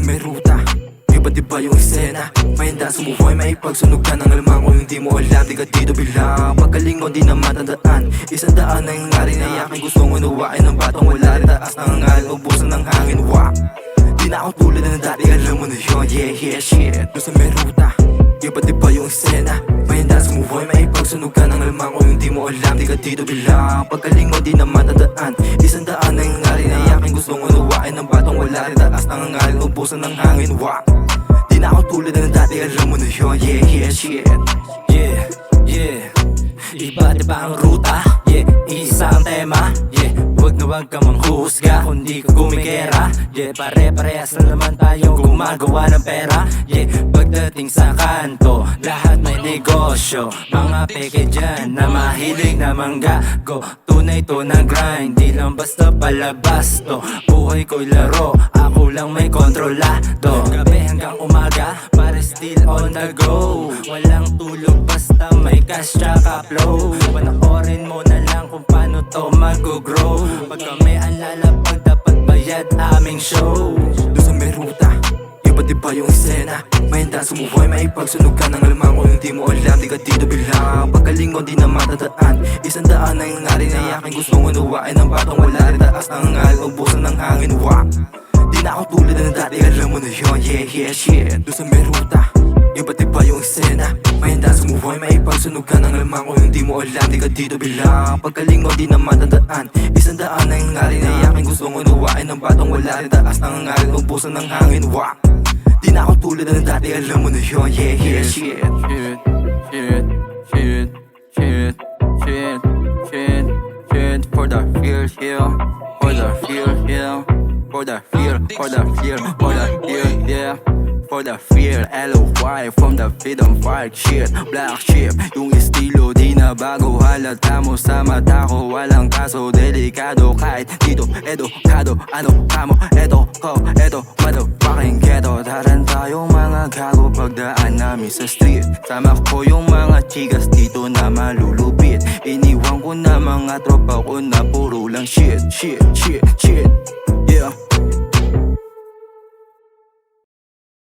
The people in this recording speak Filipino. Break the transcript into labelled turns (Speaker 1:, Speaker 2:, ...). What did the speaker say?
Speaker 1: May ruta, iba't iba yung eksena. May handa sumuhoy, may pagsunog ka ng alamang kung hindi mo alam, di ka dito bilang pagkaling mo di na matandaan. 100 na yung ngari na yakin, gustong unawain ng batang wala rin taas ng hangal, ubusan ng hangin. Di na ako tulad ng dati, alam mo na yun, yeah, shit. Doon sa may ruta, iba't iba yung eksena. May handa sumuhoy, may pagsunog ka ng alamang kung hindi mo alam, di ka dito bilang pagkaling mo di na matandaan. 100 na yung ngari na yakin, gustong unawain ng batang wala rin taas ng hangal, ubusan ng hangin. Di na ako tulad ng dati, alam mo na yun, yeah, shit.
Speaker 2: Yeah, iba't iba ang ruta, yeah, isang tema, yeah. Huwag na huwag ka manghusga kung di ka gumikera, yeah. Pare-parehas na naman tayong gumagawa ng pera, yeah. Pagdating sa kanto, lahat may negosyo. Mga peke dyan na mahilig na manggago. Tunay to na grind, di lang basta palabas to. Buhay ko'y laro, ako lang may kontrolado. Gabi hanggang umaga, pare still on the go. Walang tulog basta may cash tsaka flow. Panoorin mo na lang kung paano to mag-grow. Pag kami ang lalapag, dapat bayad aming show.
Speaker 1: Doon sa may ruta, iba't iba yung eksena. May handa sumuhoy, may pagsunog ka ng alamang kung hindi mo alam, di ka dito bilang pagkaling mo di na matandaan. 100 na yung ngari na yakin, gustong unawain ng batang wala rin taas ng hangal, ubusan ng hangin. Di na ako tulad ng dati, alam mo na yun, yeah, shit. Doon sa may ruta, iba't iba yung eksena. May handa sumuhoy, may pagsunog ka ng alamang kung hindi mo alam, di ka dito bilang pagkaling mo di na matandaan. 100 na yung ngari na yakin, gustong unawain ng batang wala rin taas ng hangal, ubusan ng hangin. Di na ako tulad ng dati, alam mo na yun, yeah, shit.
Speaker 3: Shit, for the fear, yeah. For the fear, yeah. For the fear, yeah. For the fear, LOY from the freedom fight shit. Black sheep, yung estilo di na bago. Halata mo sa mata ko, walang kaso. Delikado kahit dito, edukado. Ano kamo, eto ko, eto motherfucking ghetto. Daran tayong mga gago pagdaan namin sa street. Sama ko yung mga chigas dito na malulupit. Iniwan ko na mga tropa ko na puro lang shit. Yeah.